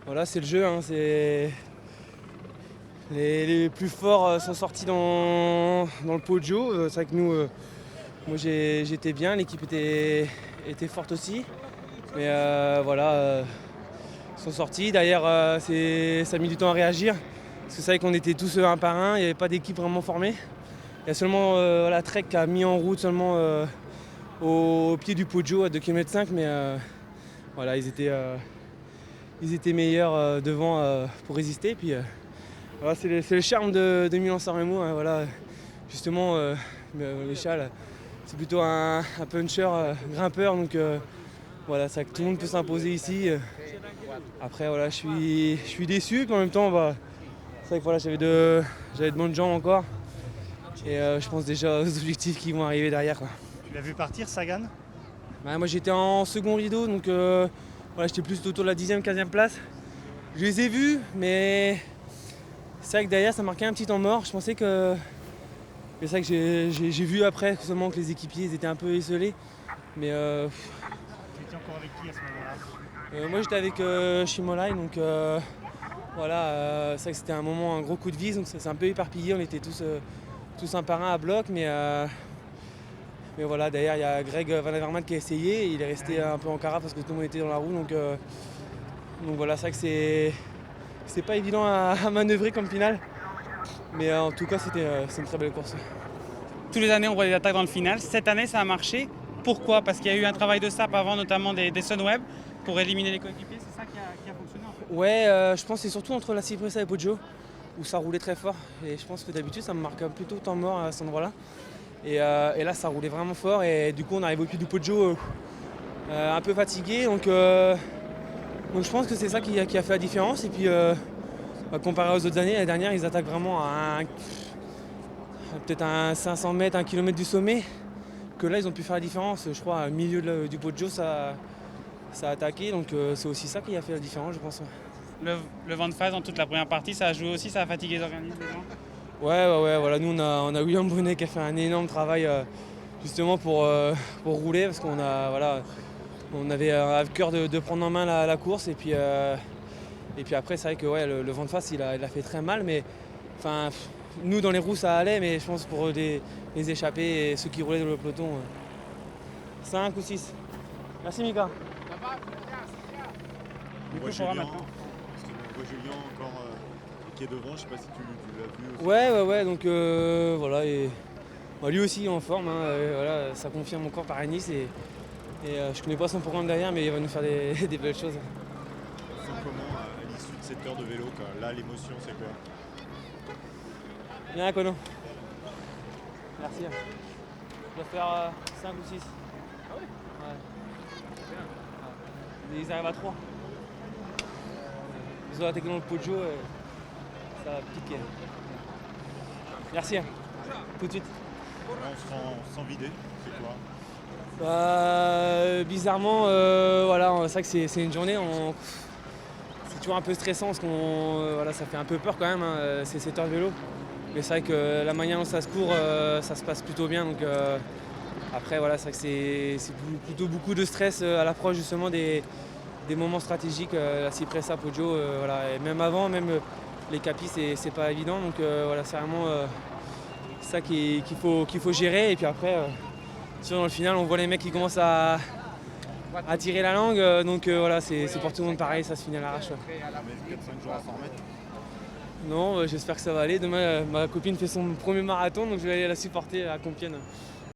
Voilà, c'est le jeu, hein, les plus forts sont sortis dans le Poggio. C'est vrai que nous, moi j'étais bien, l'équipe était forte aussi. Mais voilà, ils sont sortis. Derrière, ça a mis du temps à réagir. Parce que c'est vrai qu'on était tous un par un, il n'y avait pas d'équipe vraiment formée. Il y a seulement la Trek qui a mis en route seulement au pied du Poggio à 2,5 km, mais voilà, ils étaient meilleurs devant pour résister. Puis, voilà, c'est le charme de Milan-San Remo, hein, voilà. Justement, les chats, c'est plutôt un puncher grimpeur, donc voilà, ça, tout le monde peut s'imposer ici. Après, voilà, je suis déçu, puis en même temps, bah, c'est vrai que voilà, j'avais de bonnes jambes encore. Et je pense déjà aux objectifs qui vont arriver derrière, quoi. Tu l'as vu partir, Sagan? Ouais, moi j'étais en second rideau, donc voilà, j'étais plus autour de la 10e, 15e place. Je les ai vus, mais c'est vrai que derrière ça marquait un petit temps mort. Je pensais que. Mais c'est vrai que j'ai vu après seulement que les équipiers ils étaient un peu esselés. Mais Tu étais encore avec qui à ce moment-là? moi j'étais avec Shimolai, donc voilà, c'est vrai que c'était un gros coup de vis, donc ça s'est un peu éparpillé. On était tous un par un à bloc, mais voilà, derrière il y a Greg Van Avermaet qui a essayé. Il est resté un peu en carafe parce que tout le monde était dans la roue, donc voilà, c'est vrai que c'est pas évident à manœuvrer comme finale. Mais en tout cas, c'est une très belle course. Tous les années, on voit des attaques dans le final. Cette année, ça a marché. Pourquoi? Parce qu'il y a eu un travail de SAP avant, notamment des Sunweb, pour éliminer les coéquipiers. C'est ça qui a fonctionné en fait. Ouais, je pense que c'est surtout entre la Cipressa et Poggio où ça roulait très fort. Et je pense que d'habitude, ça me marque plutôt temps mort à cet endroit-là. Et là, ça roulait vraiment fort. Et du coup, on arrive au pied du Poggio un peu fatigué. Donc je pense que c'est ça qui a fait la différence. Et puis, comparé aux autres années, l'année dernière, ils attaquent vraiment peut-être à 500 mètres, 1 km du sommet. Que là, ils ont pu faire la différence. Je crois, au milieu du Poggio, ça a attaqué. Donc c'est aussi ça qui a fait la différence, je pense. Le vent de phase dans toute la première partie, ça a joué aussi, ça a fatigué les organismes des gens. Ouais, voilà, nous on a William Brunet qui a fait un énorme travail justement pour rouler parce qu'on a voilà, on avait à cœur de prendre en main la course et puis après c'est vrai que ouais, le vent de face il a fait très mal, mais enfin nous dans les roues ça allait, mais je pense pour les échappés et ceux qui roulaient dans le peloton 5 ou 6. Merci Mika. Du coup, On il faudra voit Julien, maintenant. parce qu'on voit Julien encore qui est devant, je sais pas si tu l'as vu aussi. Ouais, donc voilà, et bah, lui aussi en forme, hein, voilà, ça confirme encore par Nice et je connais pas son programme derrière, mais il va nous faire des belles choses. C'est comment à l'issue de cette heure de vélo quoi. Là l'émotion c'est quoi? Viens, Cono. Merci. Je dois faire 5 ou 6. Ah ouais? Ouais. Ils arrivent à 3. Ils ont attaqué dans le Poggio et ça a piqué. Merci. Tout de suite. Là on se sent vidé, c'est quoi? Bizarrement, voilà, c'est vrai que c'est une journée, c'est toujours un peu stressant parce qu'on voilà, ça fait un peu peur quand même, hein, c'est 7 heures de vélo. Mais c'est vrai que la manière dont ça se court, ça se passe plutôt bien. Donc après, voilà, c'est vrai que c'est plutôt beaucoup de stress à l'approche justement des moments stratégiques, la Cipressa, Poggio, voilà. Et même avant, même les capis, c'est pas évident. Donc voilà, c'est vraiment ça qu'il faut gérer. Et puis après, dans le final, on voit les mecs qui commencent à tirer la langue. Donc voilà, c'est pour tout le monde pareil, ça se finit à l'arrache. Mais 4-5 jours à s'en remettre. Non, j'espère que ça va aller. Demain, ma copine fait son premier marathon, donc je vais aller la supporter à Compiègne.